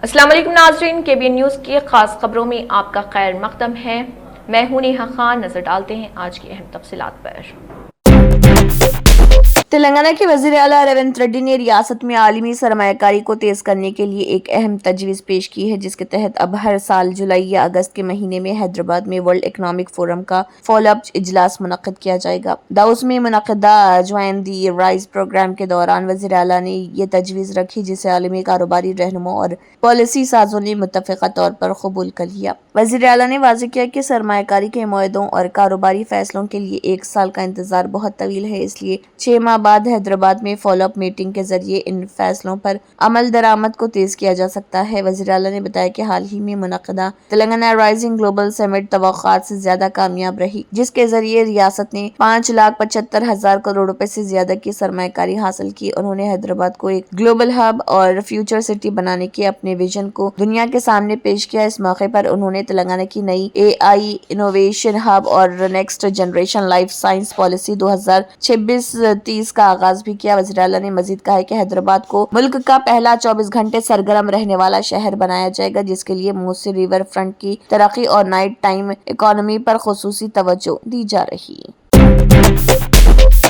अस्सलाम वालेकुम नाज़रीन, KBN न्यूज़ की खास खबरों में आपका खैर मक़दम है। मैं हूं नेहा खान। नजर डालते हैं आज की अहम तफसीलात पर। तेलंगाना के वज़ीर आला रेवंत रेड्डी ने रियासत में आलमी सरमायाकारी को तेज करने के लिए एक अहम तजवीज़ पेश की है, जिसके तहत अब हर साल जुलाई या अगस्त के महीने में हैदराबाद में वर्ल्ड इकनॉमिक फोरम का फॉलोअप इजलास मुनक्किद किया जाएगा। दाउस में मुनक्किदा ज्वाइन दी राइज प्रोग्राम के दौरान वज़ीर आला ने ये तजवीज़ रखी, जिसे आलमी कारोबारी रहनुमा और पॉलिसी साजों ने मुत्तफ़िक़ा तौर पर कबूल कर लिया। वज़ीर आला ने वाज़ेह किया कि सरमायाकारी के मुआहदों और कारोबारी फैसलों के लिए 1 साल का इंतजार बहुत तवील है, इसलिए 6 माह बाद हैदराबाद में फॉलोअप मीटिंग के जरिए इन फैसलों पर अमल दरामद को तेज किया जा सकता है। वज़ीर आला ने बताया कि हाल ही में मुनक्किदा तेलंगाना राइजिंग ग्लोबल समिट तवक्कुआत से ज्यादा कामयाब रही, जिसके जरिए रियासत ने 5,75,000 करोड़ रुपए से ज्यादा की सरमायाकारी हासिल की। उन्होंने हैदराबाद को एक ग्लोबल हब और फ्यूचर सिटी बनाने के अपने विजन को दुनिया के सामने पेश किया। इस मौके पर उन्होंने तेलंगाना की नई AI इनोवेशन हब और next generation life science policy 2026-30 का आगाज भी किया। वज़ीर आला ने मजीद कहा कि हैदराबाद को मुल्क का पहला 24 घंटे सरगर्म रहने वाला शहर बनाया जाएगा, जिसके लिए मूसी रिवर फ्रंट की तरक्की और नाइट टाइम इकोनॉमी पर खुसूसी तवज्जो दी जा रही है।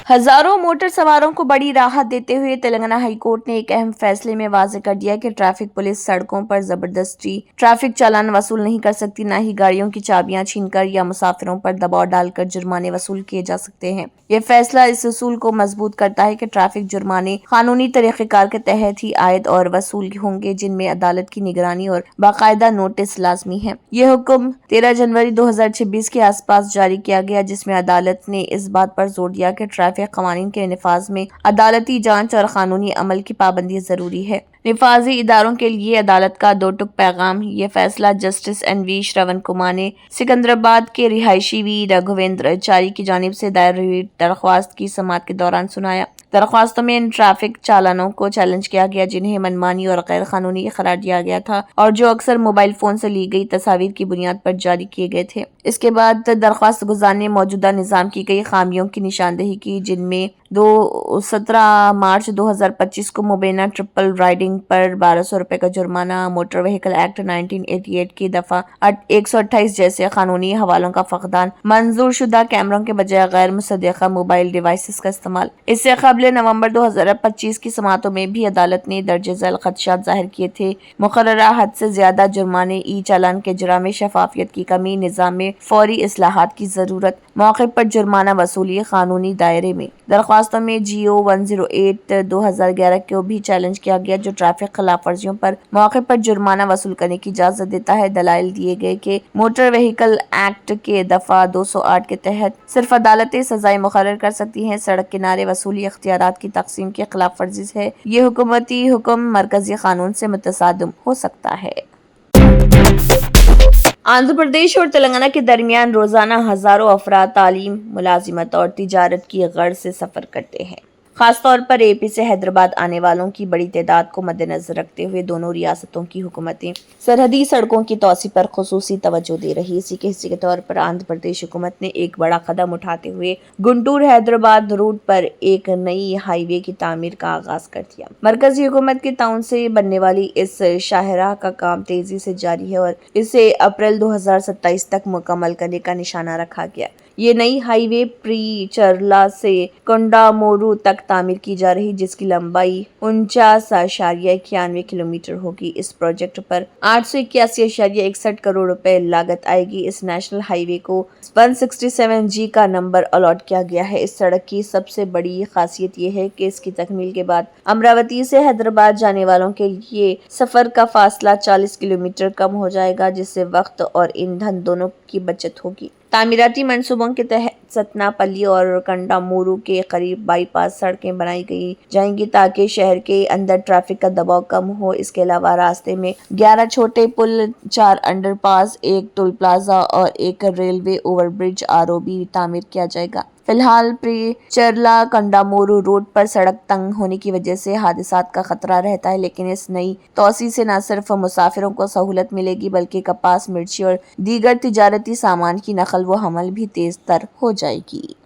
हजारों मोटर सवारों को बड़ी राहत देते हुए तेलंगाना हाई कोर्ट ने एक अहम फैसले में वाज़ेह कर दिया कि ट्रैफिक पुलिस सड़कों पर जबरदस्ती ट्रैफिक चालान वसूल नहीं कर सकती, न ही गाड़ियों की चाबियां छीनकर या मुसाफिरों पर दबाव डालकर जुर्माने वसूल किए जा सकते हैं। यह फैसला इस उसूल को मजबूत करता है कि ट्रैफिक जुर्माने कानूनी तरीक़ेकार के तहत ही आयद और वसूल होंगे, जिनमें अदालत की निगरानी और बाकायदा नोटिस लाजमी है। यह हुक्म 13 जनवरी 2026 के आसपास जारी किया गया, जिसमें अदालत ने इस बात पर जोर दिया कि ट्रैफिक क़वानीन के निफाज में अदालती जांच और कानूनी अमल की पाबंदी जरूरी है। निफाजी इदारों के लिए अदालत का 2 टुक पैगाम। ये फैसला जस्टिस NV श्रवण कुमार ने सिकंदराबाद के रिहायशी वी रघुवेंद्रचारी की जानिब से दायर हुई दरख्वास्त की समाअत के दौरान सुनाया। दरख्वास्तों में इन ट्रैफिक चालानों को चैलेंज किया गया, जिन्हें मनमानी और गैर कानूनी करार दिया गया था और जो अक्सर मोबाइल फोन से ली गई तस्वीर की बुनियाद पर जारी किए गए थे। इसके बाद दरख्वास्त गुजार ने मौजूदा निज़ाम की कई खामियों की निशानदेही की, जिनमें 17 मार्च 2025 को मुबैना ट्रिपल राइडिंग पर 1200 रुपए का जुर्माना, मोटर व्हीकल एक्ट 1988 की दफा 128 जैसे कानूनी हवालों का फकदान, मंजूर शुदा कैमरों के बजाय गैर मुसद्दक़ा मोबाइल डिवाइसेस का इस्तेमाल। इससे कबल नवंबर 2025 की समातों में भी अदालत ने दर्ज झैल खदशात जाहिर किए थे। मुकर्ररा हद से ज्यादा जुर्माने, ई चालान के इजरा में शफाफियत की कमी, निज़ाम में फौरी इस्लाहात की जरूरत, मौके पर जुर्माना वसूली कानूनी दायरे में। दरख्वास्तों में GO 108/2011 को भी चैलेंज किया गया, जो ट्रैफिक खिलाफ वर्जियों पर मौके पर जुर्माना वसूल करने की इजाजत देता है। दलाइल दिए गए कि मोटर व्हीकल एक्ट के दफा 208 के तहत सिर्फ अदालतें सजाएं मुकर्रर कर सकती हैं। सड़क किनारे वसूली इख्तियारात की तकसीम की खिलाफ वर्जी है। ये हुकूमती हुक्म मरकजी कानून से मुतसादिम हो सकता है। आंध्र प्रदेश और तेलंगाना के दरमियान रोजाना हजारों अफराद तालीम, मुलाजिमत और तिजारत की गर्ज से सफर करते हैं। खासतौर पर AP से हैदराबाद आने वालों की बड़ी तादाद को मद्देनजर रखते हुए दोनों रियासतों की हुकूमतें सरहदी सड़कों की तौसी पर खुसूसी तवज्जो दे रही। इसी के हिस्से के तौर पर आंध्र प्रदेश हुकूमत ने एक बड़ा कदम उठाते हुए गुंटूर हैदराबाद रूट पर एक नई हाईवे की तामीर का आगाज कर दिया। मरकजी हुकूमत के ताउन से बनने वाली इस शाहराह का काम तेजी से जारी है और इसे अप्रैल 2027 तक मुकम्मल करने का निशाना रखा गया। ये नई हाईवे प्री-चरला से कोंडामोरू तक तामीर की जा रही, जिसकी लंबाई 49.91 किलोमीटर होगी। इस प्रोजेक्ट पर 881.61 करोड़ रुपए लागत आएगी। इस नेशनल हाईवे को 167G का नंबर अलॉट किया गया है। इस सड़क की सबसे बड़ी खासियत यह है कि इसकी तकमील के बाद अमरावती से हैदराबाद जाने वालों के लिए सफर का फासला 40 किलोमीटर कम हो जाएगा, जिससे वक्त और ईंधन दोनों की बचत होगी। तामीराती मंसूबों के तहत सतनापल्ली और कंडामोरू के करीब बाईपास सड़कें बनाई गई जाएंगी, ताकि शहर के अंदर ट्रैफिक का दबाव कम हो। इसके अलावा रास्ते में 11 छोटे पुल, 4 अंडरपास, 1 टोल प्लाजा और 1 रेलवे ओवरब्रिज RO भी तामीर किया जाएगा। फिलहाल प्री-चरला कंडामोरू रोड पर सड़क तंग होने की वजह से हादसात का खतरा रहता है, लेकिन इस नई तौसी से न सिर्फ मुसाफिरों को सहूलत मिलेगी, बल्कि कपास, मिर्ची और दीगर तिजारती सामान की नकल व हमल भी तेज तर हो जाएगी।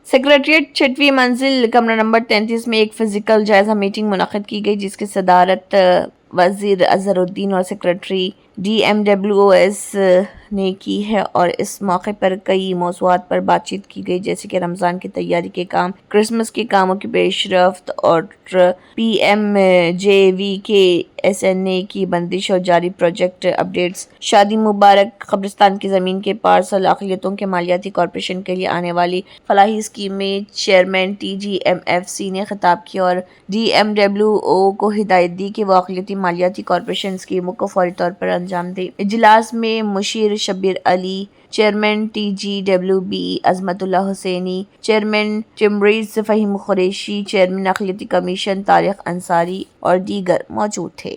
सेक्रेटरीट 6वीं मंजिल कमरा नंबर 33 में एक फिजिकल जायजा मीटिंग मुनक्किद की गई, जिसकी सदारत وزیر اظہر الدین اور سیکرٹری DMWOS نے کی ہے، اور اس موقع پر کئی موضوعات پر بات چیت کی گئی، جیسے کہ رمضان کی تیاری کے کام، کرسمس کے کاموں کی پیش رفت اور PMJV کے SNA کی بندش اور جاری پروجیکٹ اپڈیٹس۔ شادی مبارک قبرستان کی زمین کے پارسل، اقلیتوں کے مالیاتی کارپوریشن کے لیے آنے والی فلاحی اسکیمیں۔ چیئرمین TGMFC نے خطاب کیا اور DMWO کو ہدایت دی کہ وہ اقلیتی مالیاتی کارپوریشن اسکیموں کو فوری طور پر انجام دے۔ اجلاس میں مشیر شبیر علی، چیئرمین TGWB عظمت اللہ حسینی، چیئرمین ٹمبریز فہیم قریشی، چیئرمین اقلیتی کمیشن طارق انصاری اور دیگر موجود تھے۔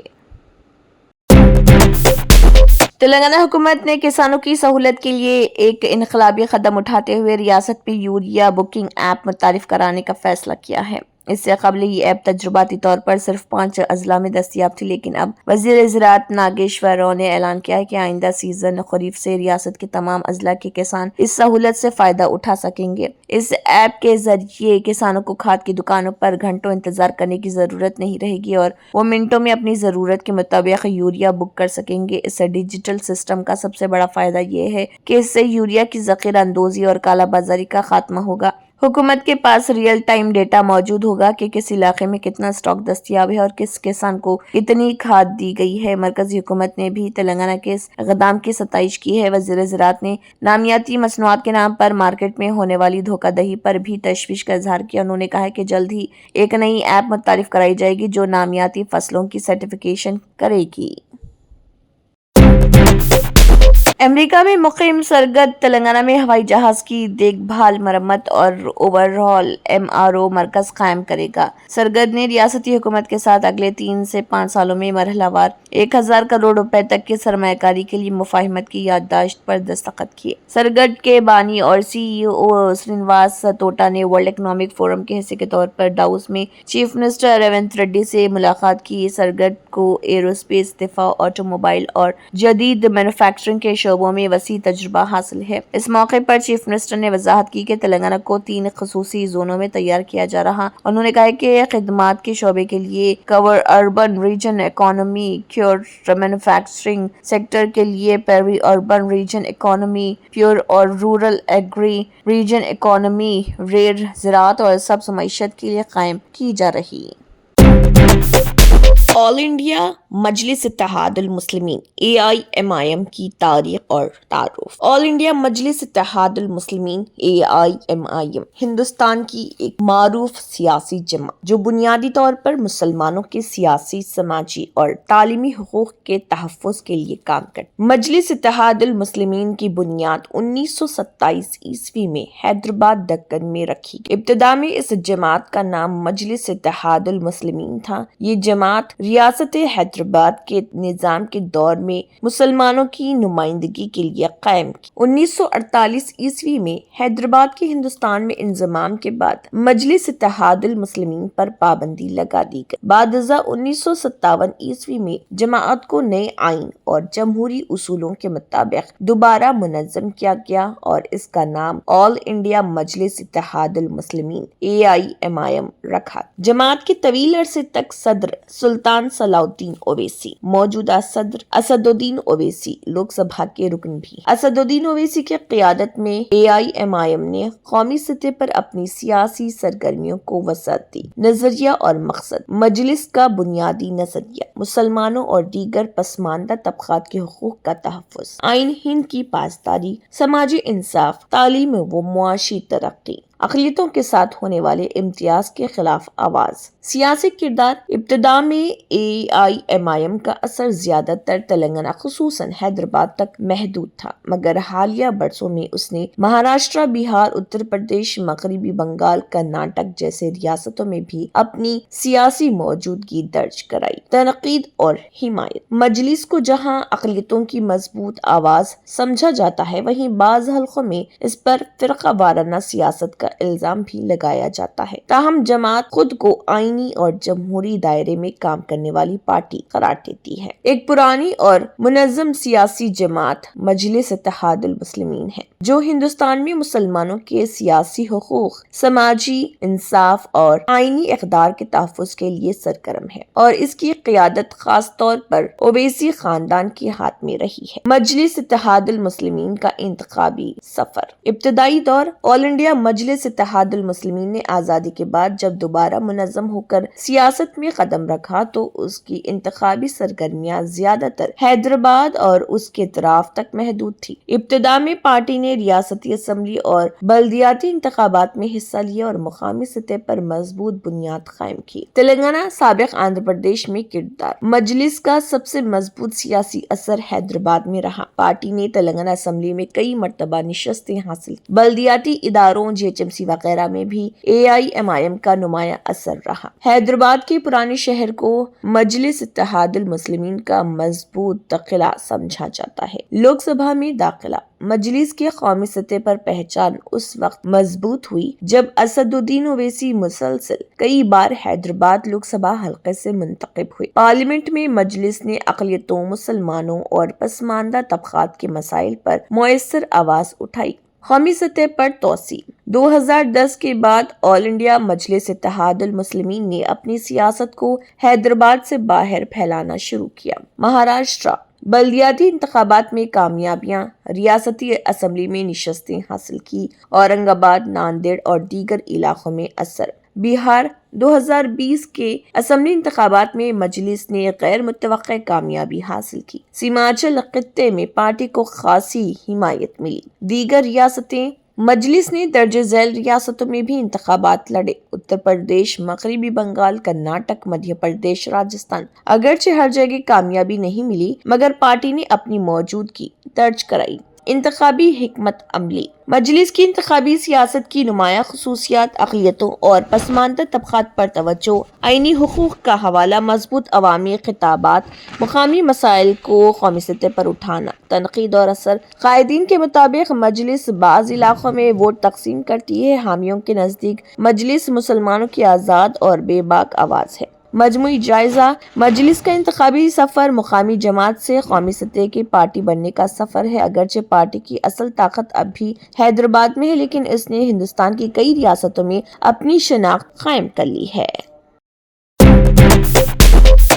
تلنگانہ حکومت نے کسانوں کی سہولت کے لیے ایک انقلابی قدم اٹھاتے ہوئے ریاست میں یوریا بکنگ ایپ متعارف کرانے کا فیصلہ کیا ہے۔ اس سے قبل یہ ایپ تجرباتی طور پر صرف 5 اضلاع میں دستیاب تھی، لیکن اب وزیر زراعت ناگیشور راؤ نے اعلان کیا ہے کہ آئندہ سیزن خریف سے ریاست کے تمام اضلاع کے کسان اس سہولت سے فائدہ اٹھا سکیں گے۔ اس ایپ کے ذریعے کسانوں کو کھاد کی دکانوں پر گھنٹوں انتظار کرنے کی ضرورت نہیں رہے گی اور وہ منٹوں میں اپنی ضرورت کے مطابق یوریا بک کر سکیں گے۔ اس ڈیجیٹل سسٹم کا سب سے بڑا فائدہ یہ ہے کہ اس سے یوریا کی ذخیرہ اندوزی اور کالا بازاری کا خاتمہ ہوگا۔ حکومت کے پاس ریئل ٹائم ڈیٹا موجود ہوگا کہ کس علاقے میں کتنا اسٹاک دستیاب ہے اور کس کسان کو کتنی کھاد دی گئی ہے۔ مرکزی حکومت نے بھی تلنگانہ کے اس اقدام کی ستائش کی ہے۔ وزیر زراعت نے نامیاتی مصنوعات کے نام پر مارکیٹ میں ہونے والی دھوکہ دہی پر بھی تشویش کا اظہار کیا۔ انہوں نے کہا کہ جلد ہی ایک نئی ایپ متعارف کرائی جائے گی جو نامیاتی فصلوں کی سرٹیفکیشن کرے گی۔ امریکہ میں مقیم سرگد تلنگانہ میں ہوائی جہاز کی دیکھ بھال، مرمت اور اوور ہال MRO مرکز قائم کرے گا۔ سرگد نے ریاستی حکومت کے ساتھ اگلے 3 سے 5 سالوں میں مرحلہ وار 1000 کروڑ روپے تک کی سرمایہ کاری کے لیے مفاہمت کی یادداشت پر دستخط کیے۔ سرگد کے بانی اور CEO سرینواس توٹا نے ورلڈ اکنامک فورم کے حصے کے طور پر ڈاووس میں چیف منسٹر ریونت ریڈی سے ملاقات کی۔ سرگد کو ایرو اسپیس، دفاع، آٹو موبائل اور جدید مینوفیکچرنگ کے شعبوں میں وسیع تجربہ حاصل ہے۔ اس موقع پر چیف منسٹر نے وضاحت کی کہ تلنگانہ کو 3 خصوصی زونوں میں تیار کیا جا رہا۔ انہوں نے کہا کہ خدمات کے شعبے کے لیے core urban region economy, core manufacturing sector کے لیے peri urban region economy, pure اور rural agri region economy, red زراعت اور سبز معیشت کے لیے قائم کی جا رہی۔ آل انڈیا مجلس اتحاد المسلمین AIMIM کی تاریخ اور تعارف۔ آل انڈیا مجلس اتحاد المسلمین AIMIM ہندوستان کی ایک معروف سیاسی جماعت جو بنیادی طور پر مسلمانوں کے سیاسی، سماجی اور تعلیمی حقوق کے تحفظ کے لیے کام کرتی۔ مجلس اتحاد المسلمین کی بنیاد 1927 عیسوی میں حیدرآباد دکن میں رکھی گئی۔ ابتدا میں اس جماعت کا نام مجلس اتحاد المسلمین تھا۔ یہ جماعت ریاست حیدرآباد کے نظام کے دور میں مسلمانوں کی نمائندگی کے لیے قائم کی۔ 1948 عیسوی میں حیدرآباد کے ہندوستان میں انضمام کے بعد مجلس اتحاد المسلمین پر پابندی لگا دی گئی۔ بعد ازاں 1957 عیسوی میں جماعت کو نئے آئین اور جمہوری اصولوں کے مطابق دوبارہ منظم کیا گیا اور اس کا نام آل انڈیا مجلس اتحاد المسلمین AIMIM رکھا۔ جماعت کے طویل عرصے تک صدر سلطان صلاح الدین اویسی، موجودہ صدر اسد الدین اویسی لوک سبھا کے رکن بھی۔ اسد الدین اویسی کی قیادت میں AIMIM نے قومی سطح پر اپنی سیاسی سرگرمیوں کو وسعت دی۔ نظریہ اور مقصد: مجلس کا بنیادی نظریہ مسلمانوں اور دیگر پسماندہ طبقات کے حقوق کا تحفظ، آئین ہند کی پاسداری، سماجی انصاف، تعلیم و معاشی ترقی، اقلیتوں کے ساتھ ہونے والے امتیاز کے خلاف آواز۔ سیاسی کردار: ابتدا میں AIMIM کا اثر زیادہ تر تلنگانہ خصوصاً حیدرآباد تک محدود تھا، مگر حالیہ برسوں میں اس نے مہاراشٹر، بہار، اتر پردیش، مغربی بنگال، کرناٹک جیسے ریاستوں میں بھی اپنی سیاسی موجودگی درج کرائی۔ تنقید اور حمایت: مجلس کو جہاں اقلیتوں کی مضبوط آواز سمجھا جاتا ہے، وہیں بعض حلقوں میں اس پر فرقہ وارانہ سیاست کا الزام بھی لگایا جاتا ہے۔ تاہم جماعت خود کو آئینی اور جمہوری دائرے میں کام کرنے والی پارٹی قرار دیتی ہے۔ ایک پرانی اور منظم سیاسی جماعت مجلس اتحاد المسلمین ہے، جو ہندوستان میں مسلمانوں کے سیاسی حقوق، سماجی انصاف اور آئینی اقدار کے تحفظ کے لیے سرگرم ہے، اور اس کی قیادت خاص طور پر اویسی خاندان کے ہاتھ میں رہی ہے۔ مجلس اتحاد المسلمین کا انتخابی سفر۔ ابتدائی دور۔ آل انڈیا مجلس اتحاد المسلمین نے آزادی کے بعد جب دوبارہ منظم ہو کر سیاست میں قدم رکھا تو اس کی انتخابی سرگرمیاں زیادہ تر حیدرآباد اور اس کے اطراف تک محدود تھی۔ ابتدا میں پارٹی نے ریاستی اسمبلی اور بلدیاتی انتخابات میں حصہ لیا اور مقامی سطح پر مضبوط بنیاد قائم کی۔ تلنگانہ، سابق آندھرا پردیش میں کردار۔ مجلس کا سب سے مضبوط سیاسی اثر حیدرآباد میں رہا۔ پارٹی نے تلنگانہ اسمبلی میں کئی مرتبہ نشستیں حاصل کی۔ بلدیاتی اداروں GHMC وغیرہ میں بھی AIMIM کا نمایاں اثر رہا۔ حیدرآباد کے پرانے شہر کو مجلس اتحاد المسلمین کا مضبوط قلعہ سمجھا جاتا ہے۔ لوک سبھا میں داخلہ۔ مجلس کے قومی سطح پر پہچان اس وقت مضبوط ہوئی جب اسد الدین اویسی مسلسل کئی بار حیدرآباد لوک سبھا حلقے سے منتخب ہوئے۔ پارلیمنٹ میں مجلس نے اقلیتوں، مسلمانوں اور پسماندہ طبقات کے مسائل پر مؤثر آواز اٹھائی۔ قومی سطح پر توسیع۔ 2010 کے بعد آل انڈیا مجلس اتحاد المسلمین نے اپنی سیاست کو حیدرآباد سے باہر پھیلانا شروع کیا۔ مہاراشٹر۔ بلدیاتی انتخابات میں کامیابیاں، ریاستی اسمبلی میں نشستیں حاصل کی، اورنگ آباد، ناندیڑ اور دیگر علاقوں میں اثر۔ بہار۔ 2020 کے اسمبلی انتخابات میں مجلس نے غیر متوقع کامیابی حاصل کی۔ سیمانچل خطے میں پارٹی کو خاصی حمایت ملی۔ دیگر ریاستیں۔ مجلس نے درج ذیل ریاستوں میں بھی انتخابات لڑے۔ اتر پردیش، مغربی بنگال، کرناٹک، مدھیہ پردیش، راجستھان۔ اگرچہ ہر جگہ کامیابی نہیں ملی، مگر پارٹی نے اپنی موجودگی درج کرائی۔ انتخابی حکمت عملی۔ مجلس کی انتخابی سیاست کی نمایاں خصوصیات: اقلیتوں اور پسماندہ طبقات پر توجہ، آئینی حقوق کا حوالہ، مضبوط عوامی خطابات، مقامی مسائل کو قومی سطح پر اٹھانا۔ تنقید اور اثر۔ قائدین کے مطابق مجلس بعض علاقوں میں ووٹ تقسیم کرتی ہے۔ حامیوں کے نزدیک مجلس مسلمانوں کی آزاد اور بے باک آواز ہے۔ مجموعی جائزہ۔ مجلس کا انتخابی سفر مقامی جماعت سے قومی سطح کی پارٹی بننے کا سفر ہے۔ اگرچہ پارٹی کی اصل طاقت اب بھی حیدرآباد میں ہے، لیکن اس نے ہندوستان کی کئی ریاستوں میں اپنی شناخت قائم کر لی ہے۔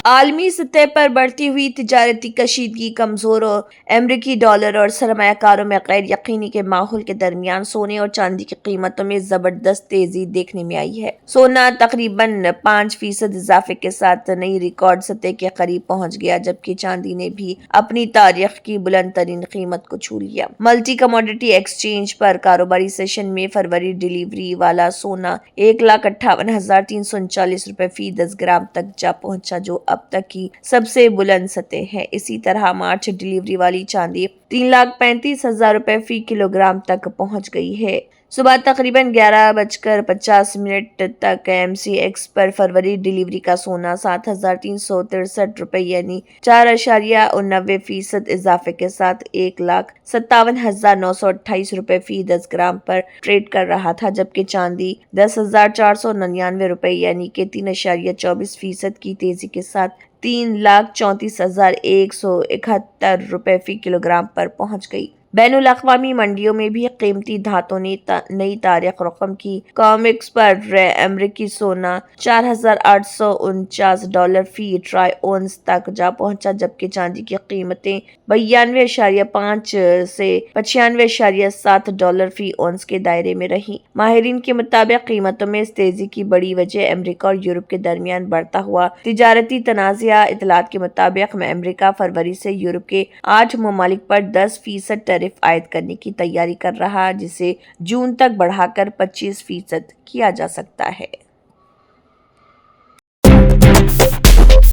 عالمی سطح پر بڑھتی ہوئی تجارتی کشیدگی، کمزور امریکی ڈالر اور سرمایہ کاروں میں غیر یقینی کے ماحول کے درمیان سونے اور چاندی کی قیمتوں میں زبردست تیزی دیکھنے میں آئی ہے۔ سونا تقریباً 5% اضافے کے ساتھ نئی ریکارڈ سطح کے قریب پہنچ گیا، جبکہ چاندی نے بھی اپنی تاریخ کی بلند ترین قیمت کو چھو لیا۔ ملٹی کموڈیٹی ایکسچینج پر کاروباری سیشن میں فروری ڈیلیوری والا سونا 1,58,339 روپے فی 10 گرام تک جا پہنچا، جو اب تک کی سب سے بلند سطح ہے۔ اسی طرح مارچ ڈیلیوری والی چاندی 3,35,000 روپے فی کلو گرام تک پہنچ گئی ہے۔ صبح تقریباً 11:50 تک MCX پر فروری ڈیلیوری کا سونا 7,363 روپے یعنی 4.99% اضافے کے ساتھ 1,57,928 روپے فی 10 گرام پر ٹریڈ کر رہا تھا، جبکہ چاندی 10,499 روپے یعنی کہ 3.24% کی تیزی کے ساتھ 3,34,171 روپے فی کلو گرام پر پہنچ گئی۔ بین الاقوامی منڈیوں میں بھی قیمتی دھاتوں نے نئی تاریخ رقم کی۔ کامکس پر امریکی سونا $4,849 فی ٹرائی اونس تک جا پہنچا، جبکہ چاندی کی قیمتیں 92.5 سے 95.7 فی اونس کے دائرے میں رہیں۔ ماہرین کے مطابق قیمتوں میں اس تیزی کی بڑی وجہ امریکہ اور یورپ کے درمیان بڑھتا ہوا تجارتی تنازع۔ اطلاعات کے مطابق امریکہ فروری سے یورپ کے 8 ممالک پر 10% ٹیرف عائد کرنے کی تیاری کر رہا، جسے جون تک بڑھا کر 25% کیا جا سکتا ہے۔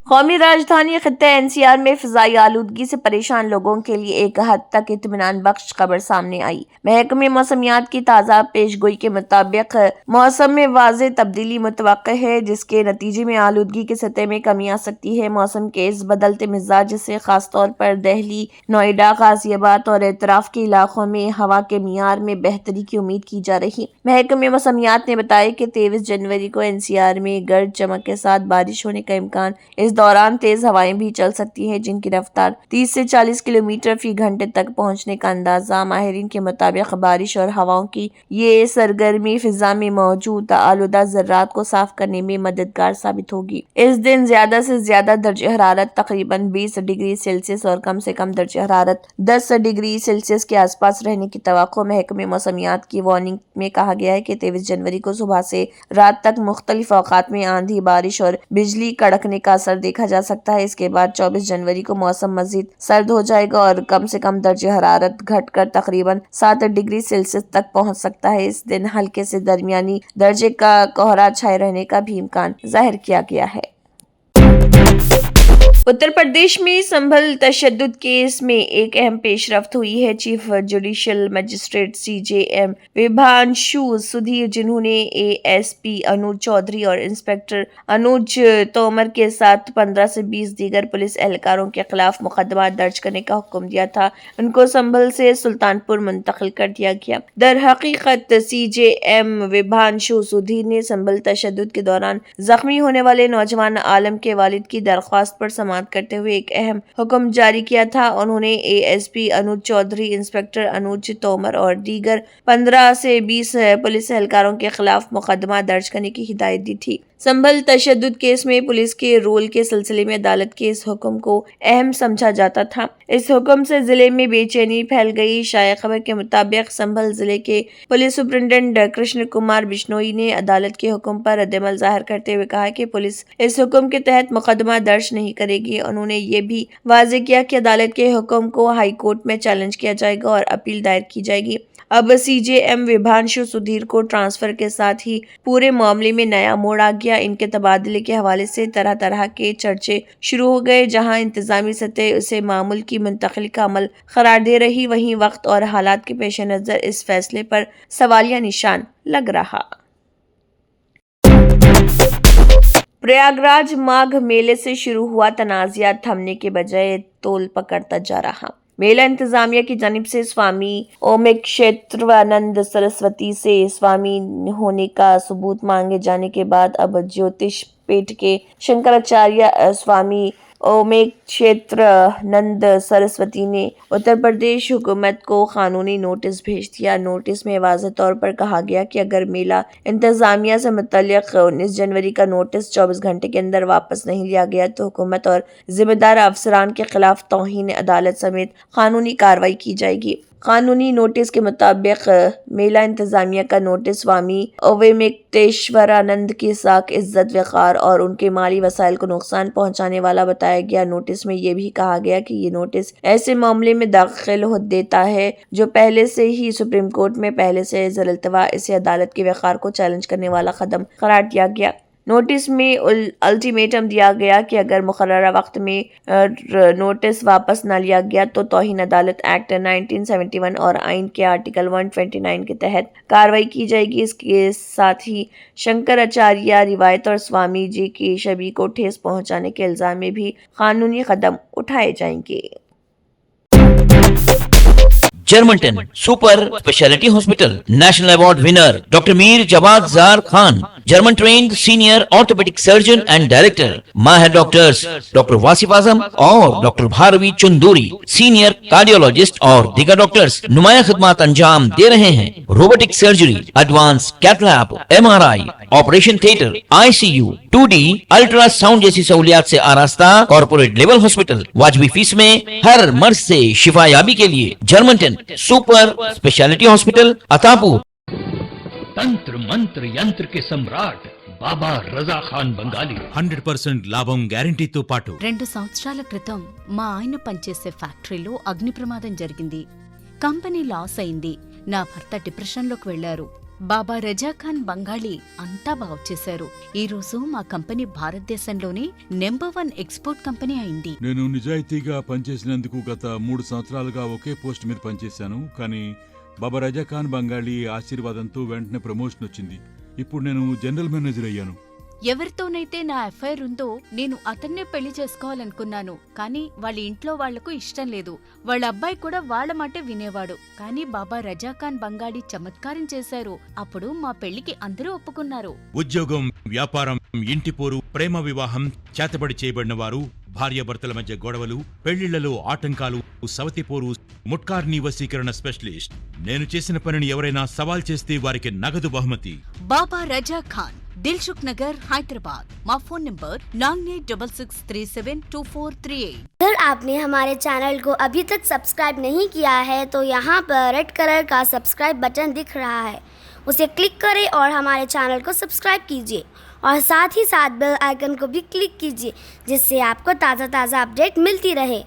कौमी राजधानी खित्ते एनसीआर में फिजाई आलूदगी से परेशान लोगों के लिए एक हद तक इत्मीनान बख्श खबर सामने आई। महकमे मौसमियात की ताज़ा पेशगोई के मुताबिक मौसम में वाज़ेह तब्दीली मुतवक्के है, जिसके नतीजे में आलूदगी की सतह में कमी आ सकती है। मौसम के इस बदलते मिजाज से खासतौर पर दिल्ली, नोएडा, गाजियाबाद और एतराफ के इलाकों में हवा के मियार में बेहतरी की उम्मीद की जा रही। महकमे मौसमियात ने बताया कि 23 जनवरी को एनसीआर में गर्द चमक के साथ बारिश होने का इम्कान। इस दौरान तेज हवाएं भी चल सकती हैं, जिनकी रफ्तार 30 से 40 किलोमीटर फी घंटे तक पहुंचने का अंदाजा। माहिरीन के मुताबिक बारिश और हवाओं की ये सरगर्मी फिजा में मौजूद आलूदा ज़र्रात को साफ करने में मददगार साबित होगी। इस दिन ज्यादा से ज्यादा दर्जे हरारत तकरीबन 20 डिग्री सेल्सियस और कम से कम दर्जे हरारत 10 डिग्री सेल्सियस के आसपास रहने की तवक्को। महकमे मौसमियात की वार्निंग में कहा गया है कि 23 जनवरी को सुबह से रात तक मुख्तलिफ औकात में आंधी, बारिश और बिजली कड़कने का असर देखा जा सकता है। इसके बाद 24 जनवरी को मौसम मजीद सर्द हो जाएगा और कम से कम दर्जे हरारत घटकर तकरीबन 7 डिग्री सेल्सियस तक पहुंच सकता है। इस दिन हल्के से दरमियानी दर्जे का कोहरा छाए रहने का भी इम्कान जाहिर किया गया है। उत्तर प्रदेश में संभल तशद्दुद केस में एक अहम पेशरफ्त हुई है। Chief judicial magistrate CJM Vibhanshu Sudhir, जिन्होंने एएसपी अनुज चौधरी और इंस्पेक्टर अनुज तोमर के साथ 15 से 20 दीगर पुलिस एहलकारों के खिलाफ मुकदमा दर्ज करने का हुक्म दिया था, उनको संभल से सुल्तानपुर मुंतकिल कर दिया गया। दर हकीकत सीजेएम विभांशु सुधीर ने संभल तशद्दुद के दौरान जख्मी होने वाले नौजवान आलम के वालिद की दरख्वास्त पर समाअत करते हुए एक अहम हुक्म जारी किया था। उन्होंने एएसपी अनुज चौधरी, इंस्पेक्टर अनुज तोमर और दीगर 15 से 20 पुलिस एहलकारों के खिलाफ मुकदमा दर्ज करने की हिदायत दी थी। संभल तशद्दुद केस में पुलिस के रोल के सिलसिले में अदालत के इस हुक्म को अहम समझा जाता था। इस हुक्म से जिले में बेचैनी फैल गई। शाया खबर के मुताबिक संभल जिले के पुलिस सुपरिटेंडेंट कृष्ण कुमार बिश्नोई ने अदालत के हुक्म पर रद्दअमल जाहिर करते हुए कहा कि पुलिस इस हुक्म के तहत मुकदमा दर्ज नहीं करेगी। उन्होंने ये भी वाज़ेह किया कि अदालत के हुक्म को हाई कोर्ट में चैलेंज किया जाएगा और अपील दायर की जाएगी। अब सीजेएम विभांशु सुधीर को ट्रांसफर के साथ ही पूरे मामले में नया मोड़ आ गया। इनके तबादले के हवाले से तरह तरह के चर्चे शुरू हो गए। जहां इंतजामी सतह उसे मामूल की मुंतकिली का अमल करार दे रही, वहीं वक्त और हालात के पेश नजर इस फैसले पर सवालिया निशान लग रहा। प्रयागराज माघ मेले से शुरू हुआ तनाज़िया थमने के बजाय तोल पकड़ता जा रहा। मेला इंतजामिया की जानिब से स्वामी ओमिक क्षेत्रवानंद सरस्वती से स्वामी होने का सबूत मांगे जाने के बाद अब ज्योतिष पीठ के शंकराचार्य स्वामी ओमिक क्षेत्रानंद सरस्वती ने उत्तर प्रदेश हुकूमत को कानूनी नोटिस भेज दिया। नोटिस में वाज़ेह तौर पर कहा गया कि अगर मेला इंतजामिया से मुतल्लिक 19 जनवरी का नोटिस 24 घंटे के अंदर वापस नहीं लिया गया तो हुकूमत और जिम्मेदार अफसरान के खिलाफ तौहीन अदालत समेत कानूनी कार्रवाई की जाएगी। कानूनी नोटिस के मुताबिक मेला इंतजामिया का नोटिस स्वामी ओवेमिक्तेश्वरानंद की साख, इज्जत, वक़ार और उनके माली वसाइल को नुकसान पहुंचाने वाला बताया गया। नोटिस में यह भी कहा गया कि ये नोटिस ऐसे मामले में दाखिल हो देता है जो पहले से ही सुप्रीम कोर्ट में पहले से ज़र-इल्तवा इसे अदालत के वक़ार को चैलेंज करने वाला कदम करार दिया गया। नोटिस में अल्टीमेटम दिया गया कि अगर मुकर्ररा वक्त में नोटिस वापस न लिया गया तो तौहीन अदालत एक्ट 1971 और आइन के आर्टिकल 129 के तहत कार्रवाई की जाएगी। इसके साथ ही शंकराचार्य रिवायत और स्वामी जी की छवि को ठेस पहुंचाने के इल्जाम में भी कानूनी कदम उठाए जाएंगे। Germanten super speciality hospital, national award winner doctor Mir Jawad Zar Khan, German trained senior orthopaedic surgeon and director, माहिर डॉक्टर्स डॉक्टर वासिफ आजम और doctor Bharvi Chanduri, senior cardiologist और दीगर डॉक्टर्स नुमाया खिदमत अंजाम दे रहे हैं। Robotic surgery, advance cath lab, MRI, operation theatre, ICU, 2D ultrasound जैसी सहूलियात से आरास्ता कॉर्पोरेट लेवल हॉस्पिटल, वाजबी फीस में हर मर्ज से शिफायाबी के लिए Germanton super speciality hospital, Attapur. तंत्र मंत्र यंत्र के सम्राट బాబా రజా ఖాన్ బంగాలి 100% లాభం గ్యారెంటీతో పాటు 2 సంవత్సరాల క్రితం మా ఆయన పనిచేసే ఫ్యాక్టరీలో అగ్ని ప్రమాదం జరిగింది. కంపెనీ లాస్ అయింది. నా భర్త డిప్రెషన్లోకి వెళ్లారు. బాబా రజాఖాన్ బంగాళీ అంతా బాగు చేశారు. ఈ రోజు మా కంపెనీ భారతదేశంలోనే నంబర్ 1 ఎక్స్పోర్ట్ కంపెనీ అయింది. నేను నిజాయితీగా పనిచేసినందుకు గత 3 సంవత్సరాలుగా ఒకే పోస్ట్ మీద పనిచేశాను. కానీ బాబా రజాఖాన్ బంగాళీ ఆశీర్వాదంతో వెంటనే ప్రమోషన్ వచ్చింది. ఇప్పుడు నేను జనరల్ మేనేజర్ అయ్యాను. ఎవరితోనైతే నా ఎఫ్ఐఆర్ ఉందో నేను అతన్నే పెళ్లి చేసుకోవాలనుకున్నాను. కానీ వాళ్ళ ఇంట్లో వాళ్లకు ఇష్టం లేదు. వాళ్ళ అబ్బాయి కూడా వాళ్ళ మాటే వినేవాడు. కానీ బాబా రజాఖాన్ బంగాళీ చమత్కారం చేశారు. అప్పుడు మా పెళ్లికి అందరూ ఒప్పుకున్నారు. ఉద్యోగం, వ్యాపారం, ఇంటి పోరు, ప్రేమ వివాహం, చేతబడి చేయబడిన వారు, భార్యాభర్తల మధ్య గొడవలు, పెళ్లిళ్లలో ఆటంకాలు, సవతిపోరు, ముట్కార్నీ వశీకరణ స్పెషలిస్ట్. నేను చేసిన పనిని ఎవరైనా సవాల్ చేస్తే వారికి నగదు బహుమతి. బాబా రజాఖాన్, दिलसुख नगर, हैदराबाद। माँ फोन नंबर 9866372438। अगर आपने हमारे चैनल को अभी तक सब्सक्राइब नहीं किया है तो यहाँ पर रेड कलर का सब्सक्राइब बटन दिख रहा है, उसे क्लिक करें और हमारे चैनल को सब्सक्राइब कीजिए और साथ ही साथ बेल आइकन को भी क्लिक कीजिए, जिससे आपको ताज़ा अपडेट मिलती रहे।